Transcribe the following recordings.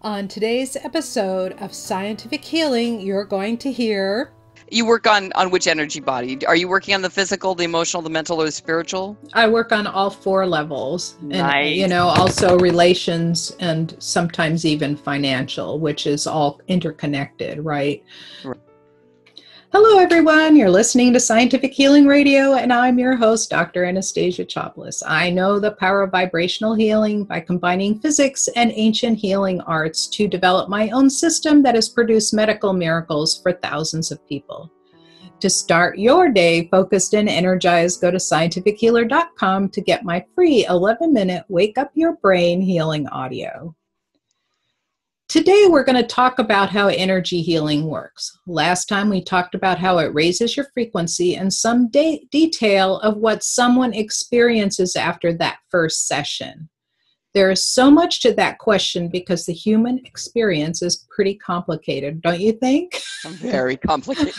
On today's episode of Scientific Healing, you're going to hear... You work on which energy body? Are you working on the physical, the emotional, the mental, or the spiritual? I work on all four levels. Nice. And, also relations and sometimes even financial, which is all interconnected, right? Right. Hello, everyone. You're listening to Scientific Healing Radio, and I'm your host, Dr. Anastasia Chopelas. I know the power of vibrational healing by combining physics and ancient healing arts to develop my own system that has produced medical miracles for thousands of people. To start your day focused and energized, go to scientifichealer.com to get my free 11-minute Wake Up Your Brain healing audio. Today, we're going to talk about how energy healing works. Last time, we talked about how it raises your frequency and some detail of what someone experiences after that first session. There is so much to that question because the human experience is pretty complicated, don't you think? Very complicated.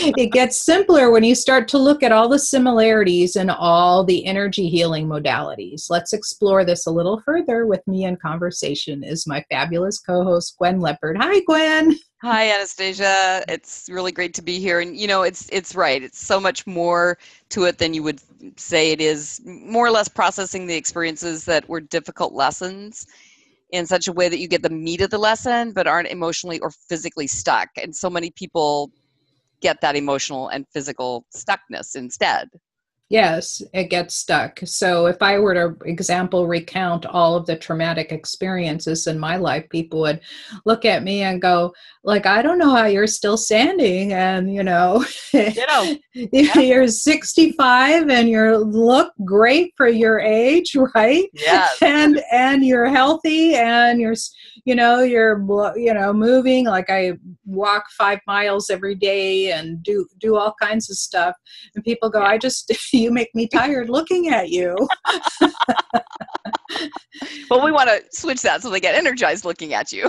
It gets simpler when you start to look at all the similarities in all the energy healing modalities. Let's explore this a little further. With me in conversation is my fabulous co-host, Gwen Leopard. Hi, Gwen. Hi, Anastasia. It's really great to be here. And, it's right. It's so much more to it than you would say it is. More or less processing the experiences that were difficult lessons in such a way that you get the meat of the lesson, but aren't emotionally or physically stuck. And so many people get that emotional and physical stuckness instead. Yes, it gets stuck. So if I were to, recount all of the traumatic experiences in my life, people would look at me and go, like, I don't know how you're still standing. And, you're 65 and you look great for your age, right? Yes. And you're healthy and you're moving. Like I walk 5 miles every day and do all kinds of stuff. And people go, Yeah. You make me tired looking at you. Well, we want to switch that so they get energized looking at you.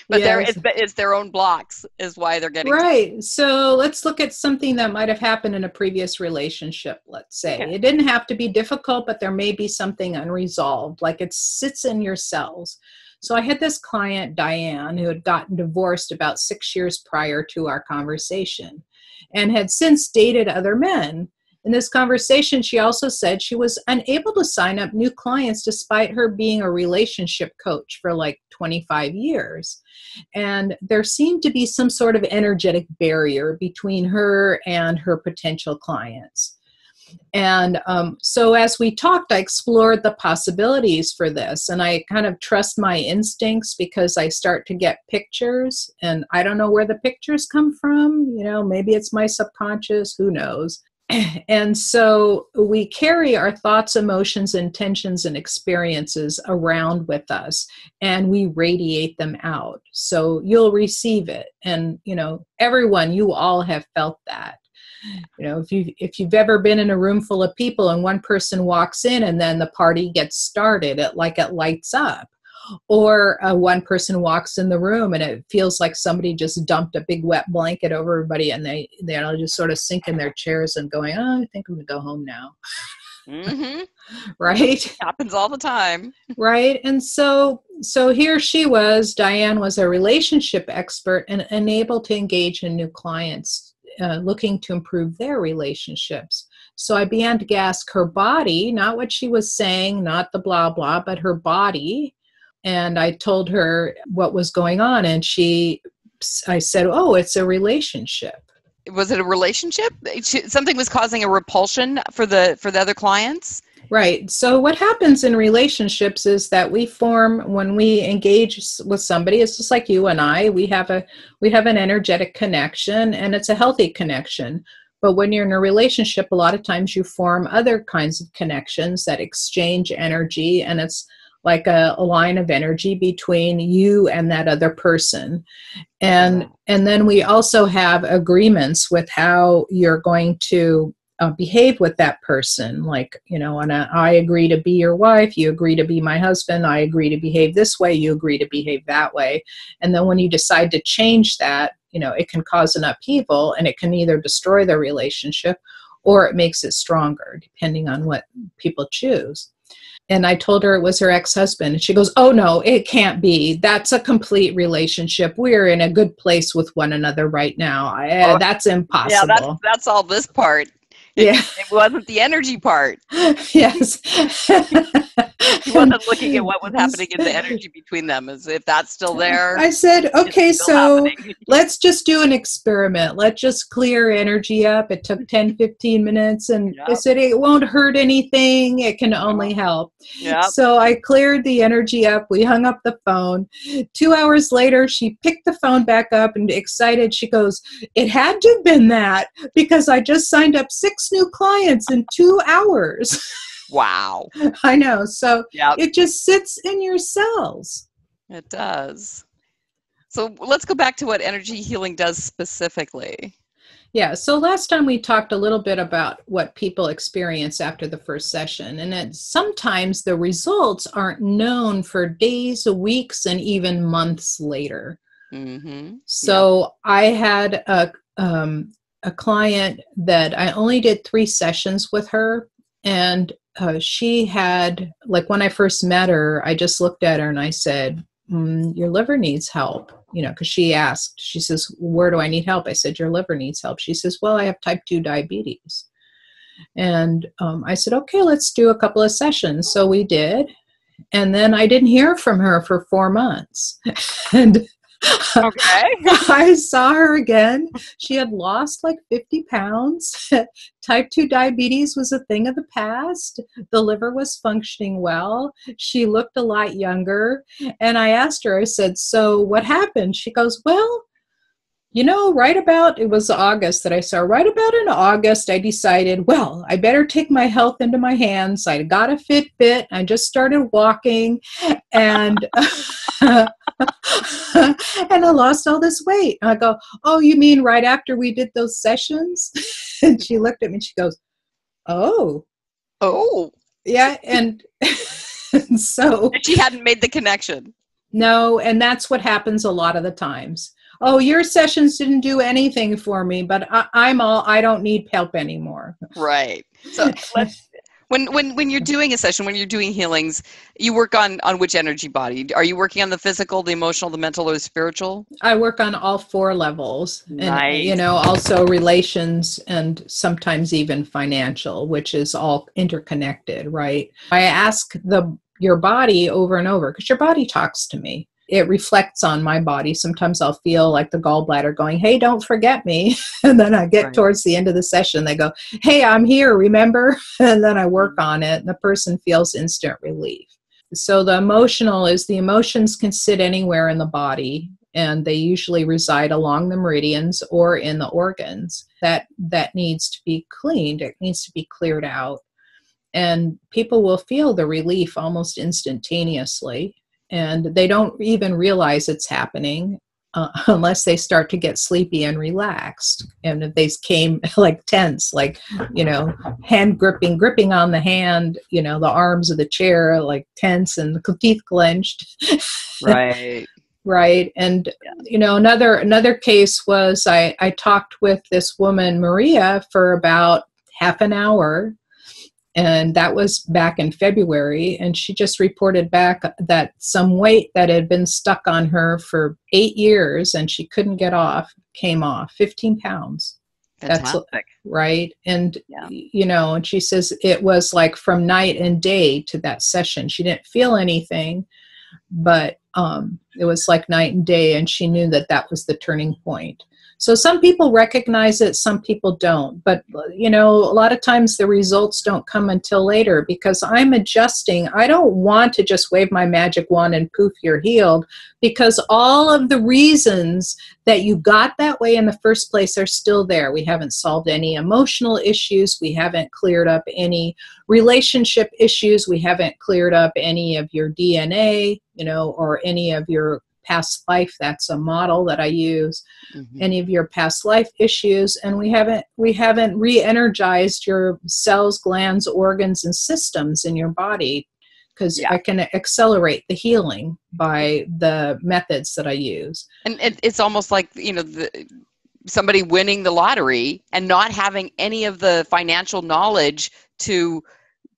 But Yes. it's their own blocks is why they're getting right. So let's look at something that might have happened in a previous relationship, let's say. Okay. It didn't have to be difficult, but there may be something unresolved, like it sits in your cells. So I had this client, Diane, who had gotten divorced about 6 years prior to our conversation and had since dated other men. In this conversation, she also said she was unable to sign up new clients despite her being a relationship coach for like 25 years. And there seemed to be some sort of energetic barrier between her and her potential clients. And so as we talked, I explored the possibilities for this. And I kind of trust my instincts because I start to get pictures. And I don't know where the pictures come from. Maybe it's my subconscious. Who knows? And so we carry our thoughts, emotions, intentions, and experiences around with us, and we radiate them out. So you'll receive it. And, everyone, you all have felt that. If you've ever been in a room full of people and one person walks in and then the party gets started, it lights up. Or one person walks in the room and it feels like somebody just dumped a big wet blanket over everybody and they just sort of sink in their chairs and going, oh, I think I'm going to go home now. Mm-hmm. Right? It happens all the time. Right. And so here she was, Diane was a relationship expert and able to engage in new clients looking to improve their relationships. So I began to ask her body, not what she was saying, not the blah, blah, but her body. And I told her what was going on. And I said, oh, it's a relationship. Was it a relationship? Something was causing a repulsion for the other clients? Right. So what happens in relationships is that we form, when we engage with somebody, it's just like you and I, we have an energetic connection and it's a healthy connection. But when you're in a relationship, a lot of times you form other kinds of connections that exchange energy, and it's like a line of energy between you and that other person. And then we also have agreements with how you're going to behave with that person. Like, and I agree to be your wife, you agree to be my husband, I agree to behave this way, you agree to behave that way. And then when you decide to change that, it can cause an upheaval and it can either destroy the relationship or it makes it stronger, depending on what people choose. And I told her it was her ex-husband. And she goes, oh, no, it can't be. That's a complete relationship. We're in a good place with one another right now. Oh, That's yeah, impossible. that's all this part. Yeah. It wasn't the energy part. Yes. He wasn't looking at what was happening in the energy between them, as if that's still there. I said, It's okay, still so happening. let's just do an experiment. Let's just clear energy up. It took 10, 15 minutes. And I Yep. said, it won't hurt anything. It can only help. Yep. So I cleared the energy up. We hung up the phone. 2 hours later, she picked the phone back up and excited. She goes, it had to have been that because I just signed up 6 new clients in 2 hours. Wow. I know. So Yep. it just sits in your cells. It does. So let's go back to what energy healing does specifically. Yeah. So last time we talked a little bit about what people experience after the first session. And sometimes the results aren't known for days, weeks, and even months later. Mm-hmm. So I had a client that I only did 3 sessions with her. And she had, like when I first met her, I just looked at her and I said, your liver needs help, because she asked, she says, where do I need help? I said, your liver needs help. She says, well, I have type 2 diabetes. And I said, okay, let's do a couple of sessions. So we did. And then I didn't hear from her for 4 months. And Okay. I saw her again. She had lost like 50 pounds. Type 2 diabetes was a thing of the past. The liver was functioning well. She looked a lot younger. And I asked her, I said, so what happened? She goes, well, right about, it was August that I saw her. Right about in August, I decided, well, I better take my health into my hands. I got a Fitbit. I just started walking and and I lost all this weight. And I go, oh, you mean right after we did those sessions? And she looked at me and she goes, oh. Oh. Yeah. And so. She hadn't made the connection. No. And that's what happens a lot of the times. Oh, your sessions didn't do anything for me, but I don't need help anymore. Right. So when you're doing a session, when you're doing healings, you work on which energy body? Are you working on the physical, the emotional, the mental, or the spiritual? I work on all 4 levels. Nice. And, also relations and sometimes even financial, which is all interconnected, right? I ask your body over and over because your body talks to me. It reflects on my body. Sometimes I'll feel like the gallbladder going, hey, don't forget me. And then I get towards the end of the session, they go, hey, I'm here, remember? And then I work on it and the person feels instant relief. So the emotions can sit anywhere in the body and they usually reside along the meridians or in the organs. That needs to be cleaned. It needs to be cleared out. And people will feel the relief almost instantaneously. And they don't even realize it's happening unless they start to get sleepy and relaxed. And if they came like tense, like, hand gripping on the hand, the arms of the chair, like tense and the teeth clenched. Right. Right. And, another case was I talked with this woman, Maria, for about half an hour. And that was back in February. And she just reported back that some weight that had been stuck on her for 8 years and she couldn't get off, came off 15 pounds. Fantastic. That's right. And, and she says it was like from night and day to that session. She didn't feel anything, but it was like night and day. And she knew that was the turning point. So some people recognize it, some people don't. But, a lot of times the results don't come until later because I'm adjusting. I don't want to just wave my magic wand and poof, you're healed, because all of the reasons that you got that way in the first place are still there. We haven't solved any emotional issues. We haven't cleared up any relationship issues. We haven't cleared up any of your DNA, or any of your past life. That's a model that I use. Mm-hmm. Any of your past life issues, and we haven't re-energized your cells, glands, organs, and systems in your body, because I can accelerate the healing by the methods that I use. And it's almost like somebody winning the lottery and not having any of the financial knowledge to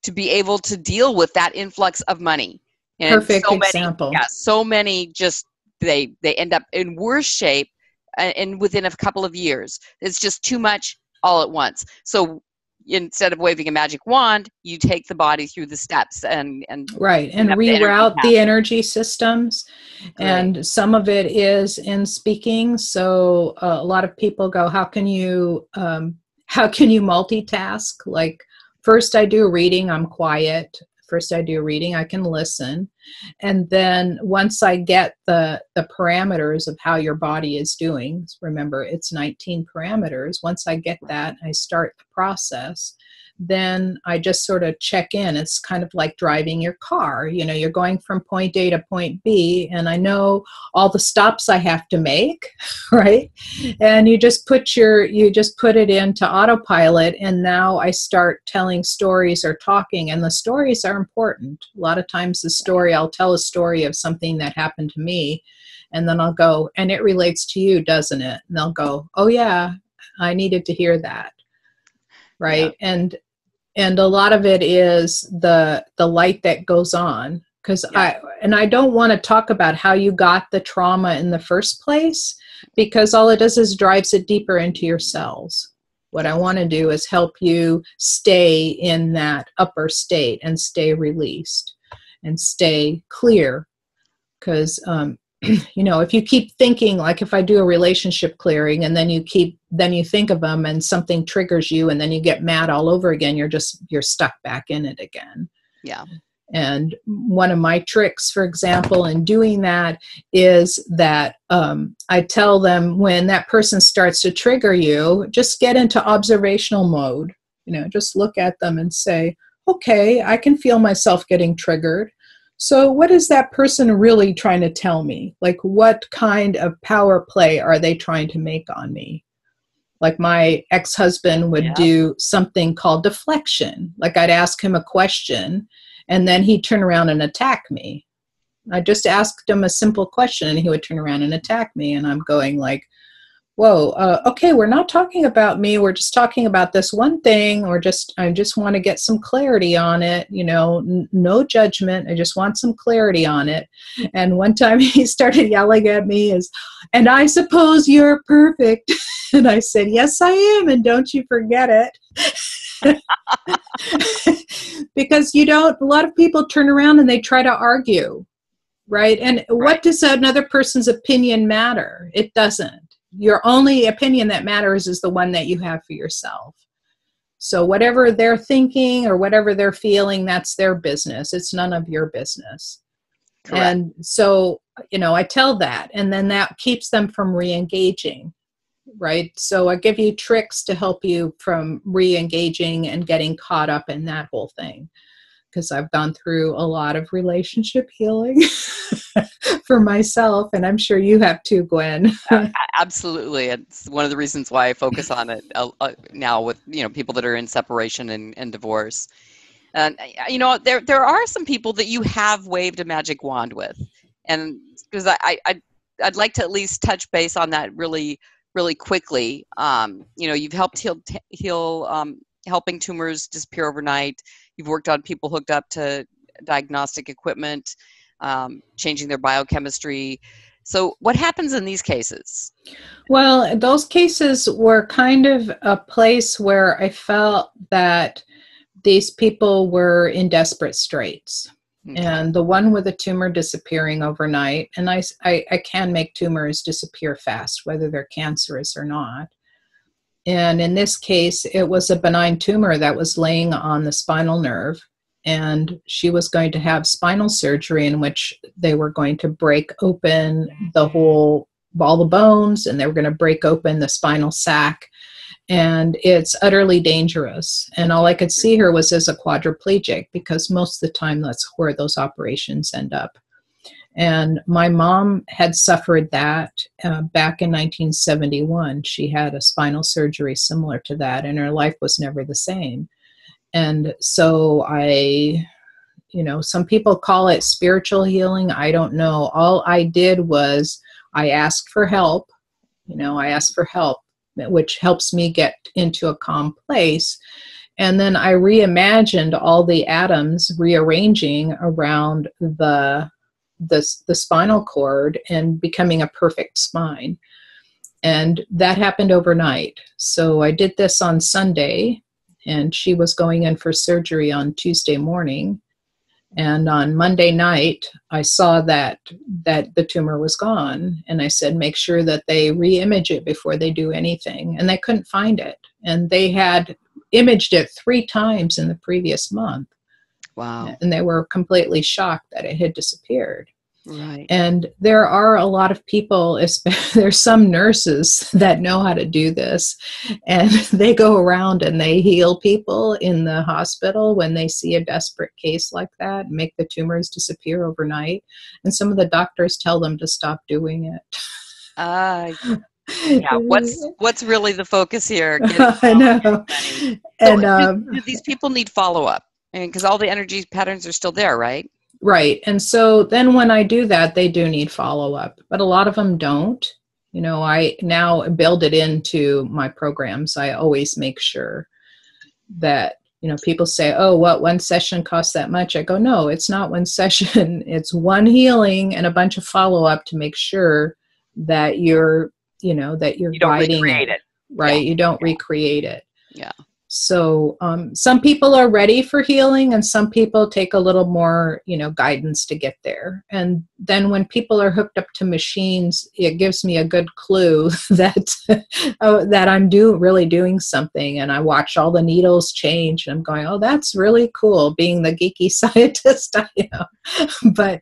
to be able to deal with that influx of money. And Perfect example. So many just, they end up in worse shape and within a couple of years. It's just too much all at once. So instead of waving a magic wand, you take the body through the steps and right, and reroute the energy systems. Great. And some of it is in speaking. So a lot of people go, how can you multitask? Like, first I do a reading, I'm quiet. First I do a reading, I can listen. And then once I get the parameters of how your body is doing, remember it's 19 parameters. Once I get that, I start the process. Then I just sort of check in. It's kind of like driving your car. You know, you're going from point A to point B, and I know all the stops I have to make, right? And you just put it into autopilot, and now I start telling stories or talking, and the stories are important. A lot of times I'll tell a story of something that happened to me, and then I'll go, and it relates to you, doesn't it? And they'll go, oh yeah, I needed to hear that. Right. Yeah. And a lot of it is the light that goes on, because I don't want to talk about how you got the trauma in the first place, because all it does is drives it deeper into your cells. What I want to do is help you stay in that upper state and stay released and stay clear. Because you know, if you keep thinking, like if I do a relationship clearing and then you think of them and something triggers you and then you get mad all over again, you're stuck back in it again. Yeah. And one of my tricks, for example, in doing that is that I tell them, when that person starts to trigger you, just get into observational mode. You know, just look at them and say, okay, I can feel myself getting triggered. So what is that person really trying to tell me? Like, what kind of power play are they trying to make on me? Like my ex-husband would do something called deflection. Like I'd ask him a question and then he'd turn around and attack me. I just asked him a simple question and he would turn around and attack me. And I'm going like, whoa, okay, we're not talking about me. We're just talking about this one thing, or I just want to get some clarity on it. You know, no judgment. I just want some clarity on it. And one time he started yelling at me and I suppose you're perfect. And I said, yes, I am. And don't you forget it. Because a lot of people turn around and they try to argue, right? And what does another person's opinion matter? It doesn't. Your only opinion that matters is the one that you have for yourself. So whatever they're thinking or whatever they're feeling, that's their business. It's none of your business. Correct. And so, you know, I tell that, and then that keeps them from re-engaging, right? So I give you tricks to help you from re-engaging and getting caught up in that whole thing. Because I've gone through a lot of relationship healing for myself, and I'm sure you have too, Gwen. Absolutely. It's one of the reasons why I focus on it now with, you know, people that are in separation and divorce. And, you know, there are some people that you have waved a magic wand with. And because I'd like to at least touch base on that really, really quickly. You know, you've helped heal helping tumors disappear overnight. You've worked on people hooked up to diagnostic equipment, changing their biochemistry. So what happens in these cases? Well, those cases were kind of a place where I felt that these people were in desperate straits. Okay. And the one with a tumor disappearing overnight, and I can make tumors disappear fast, whether they're cancerous or not. And in this case, it was a benign tumor that was laying on the spinal nerve. And she was going to have spinal surgery in which they were going to break open all the bones, and they were going to break open the spinal sac. And it's utterly dangerous. And all I could see her was as a quadriplegic, because most of the time that's where those operations end up. And my mom had suffered that back in 1971. She had a spinal surgery similar to that, and her life was never the same. And so some people call it spiritual healing. I don't know. All I did was I asked for help. I asked for help, which helps me get into a calm place. And then I reimagined all the atoms rearranging around the spinal cord and becoming a perfect spine. And that happened overnight. So I did this on Sunday, and she was going in for surgery on Tuesday morning. And on Monday night, I saw that the tumor was gone. And I said, make sure that they re-image it before they do anything. And they couldn't find it. And they had imaged it 3 times in the previous month. Wow. And they were completely shocked that it had disappeared. Right. And there are a lot of people, there's some nurses that know how to do this, and they go around and they heal people in the hospital when they see a desperate case like that, and make the tumors disappear overnight. And some of the doctors tell them to stop doing it. Yeah. What's really the focus here? I know. And do these people need follow-up? I mean, because all the energy patterns are still there, right? Right. And so then when I do that, they do need follow-up, but a lot of them don't. You know, I now build it into my programs. I always make sure that, you know, people say, oh, what, one session costs that much? I go, no, it's not one session. It's one healing and a bunch of follow-up to make sure that you're, you know, that you're guiding it. Right. Yeah. You don't recreate it. Yeah. So some people are ready for healing, and some people take a little more, you know, guidance to get there. And then when people are hooked up to machines, it gives me a good clue that that I'm really doing something. And I watch all the needles change, and I'm going, oh, that's really cool, being the geeky scientist I am. But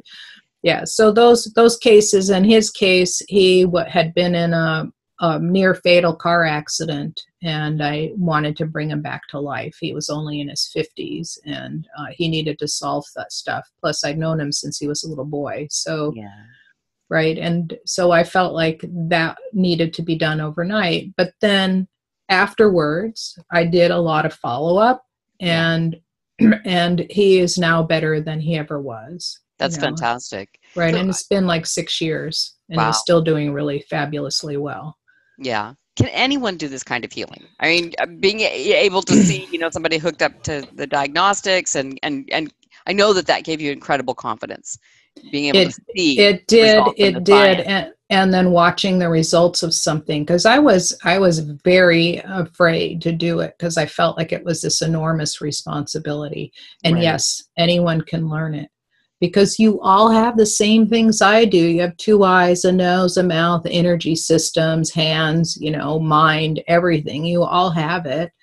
yeah, so those cases, in his case, he had been in a near fatal car accident, and I wanted to bring him back to life. He was only in his 50s, and he needed to solve that stuff. Plus, I'd known him since he was a little boy. So, yeah. Right. And so I felt like that needed to be done overnight. But then afterwards, I did a lot of follow-up, and he is now better than he ever was. That's fantastic. Right. So, and it's been like 6 years, and he's still doing really fabulously well. Yeah. Can anyone do this kind of healing? I mean, being able to see, you know, somebody hooked up to the diagnostics, and I know that gave you incredible confidence. Being able to see it did, and then watching the results of something, because I was very afraid to do it, because I felt like it was this enormous responsibility. And yes, anyone can learn it, because you all have the same things I do. You have 2 eyes, a nose, a mouth, energy systems, hands, you know, mind, everything. You all have it.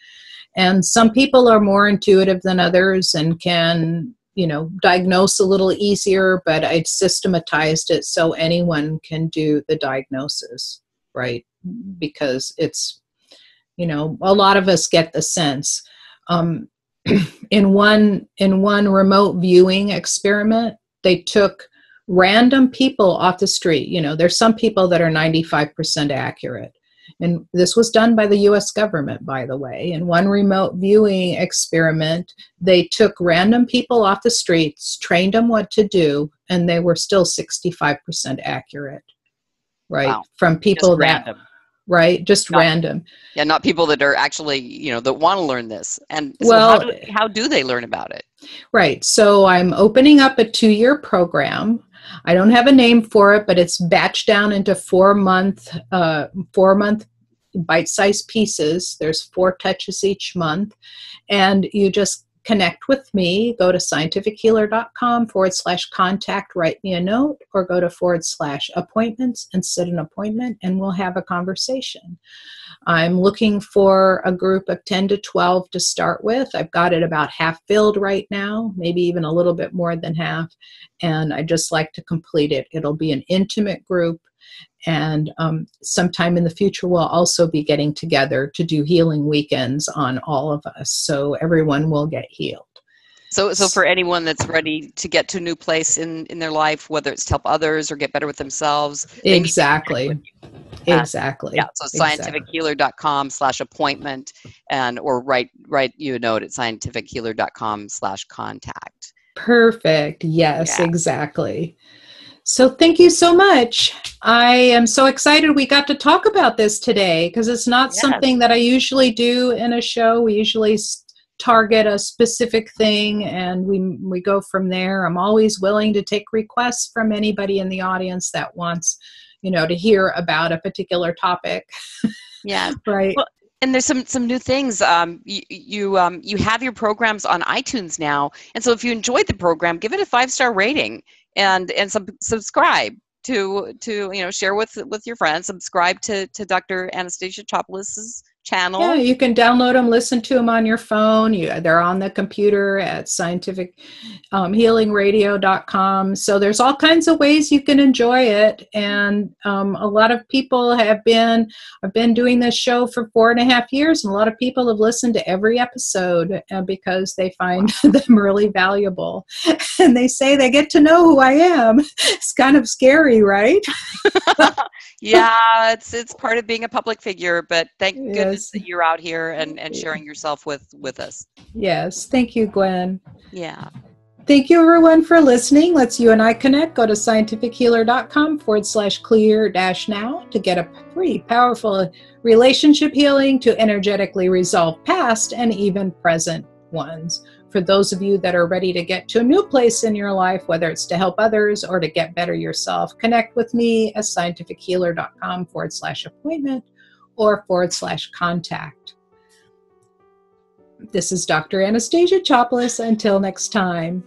And some people are more intuitive than others and can, you know, diagnose a little easier, but I systematized it so anyone can do the diagnosis, right? Because it's, you know, a lot of us get the sense. In one remote viewing experiment, they took random people off the street. You know, there's some people that are 95% accurate. And this was done by the US government, by the way. In one remote viewing experiment, they took random people off the streets, trained them what to do, and they were still 65% accurate, right? Wow. From people Just that... random. Right, just random. Yeah, not people that are actually, you know, that want to learn this. And so well, how do they learn about it? Right. So I'm opening up a 2-year program. I don't have a name for it, but it's batched down into 4-month bite-sized pieces. There's 4 touches each month, and you just connect with me. Go to scientifichealer.com/contact, write me a note, or go to /appointments and set an appointment, and we'll have a conversation. I'm looking for a group of 10 to 12 to start with. I've got it about half filled right now, maybe even a little bit more than half, and I just like to complete it. It'll be an intimate group, and sometime in the future we'll also be getting together to do healing weekends on all of us, so everyone will get healed. So for anyone that's ready to get to a new place in their life, whether it's to help others or get better with themselves. Exactly. Exactly. Yeah. So scientifichealer.com/appointment, or write you a note at scientifichealer.com/contact. Perfect. Yes, exactly. So thank you so much. I am so excited we got to talk about this today, because it's not something that I usually do in a show. We usually target a specific thing, and we go from there. I'm always willing to take requests from anybody in the audience that wants, to hear about a particular topic. Yeah. Right. Well, and there's some new things. You have your programs on iTunes now, and so if you enjoyed the program, give it a 5-star rating and subscribe to share with your friends. Subscribe to Dr. Anastasia Chopelas' Yeah, channel. you can download them, listen to them on your phone. They're on the computer at scientifichealingradio.com. So there's all kinds of ways you can enjoy it. And a lot of people I've been doing this show for 4.5 years, and a lot of people have listened to every episode because they find them really valuable. And they say they get to know who I am. It's kind of scary, right? Yeah, it's part of being a public figure, but thank goodness Yes. that you're out here and sharing yourself with us. Yes. Thank you, Gwen. Yeah. Thank you, everyone, for listening. Let's you and I connect. Go to scientifichealer.com/clear-now to get a free, powerful relationship healing to energetically resolve past and even present ones. For those of you that are ready to get to a new place in your life, whether it's to help others or to get better yourself, connect with me at scientifichealer.com/appointment or /contact. This is Dr. Anastasia Chopelas. Until next time.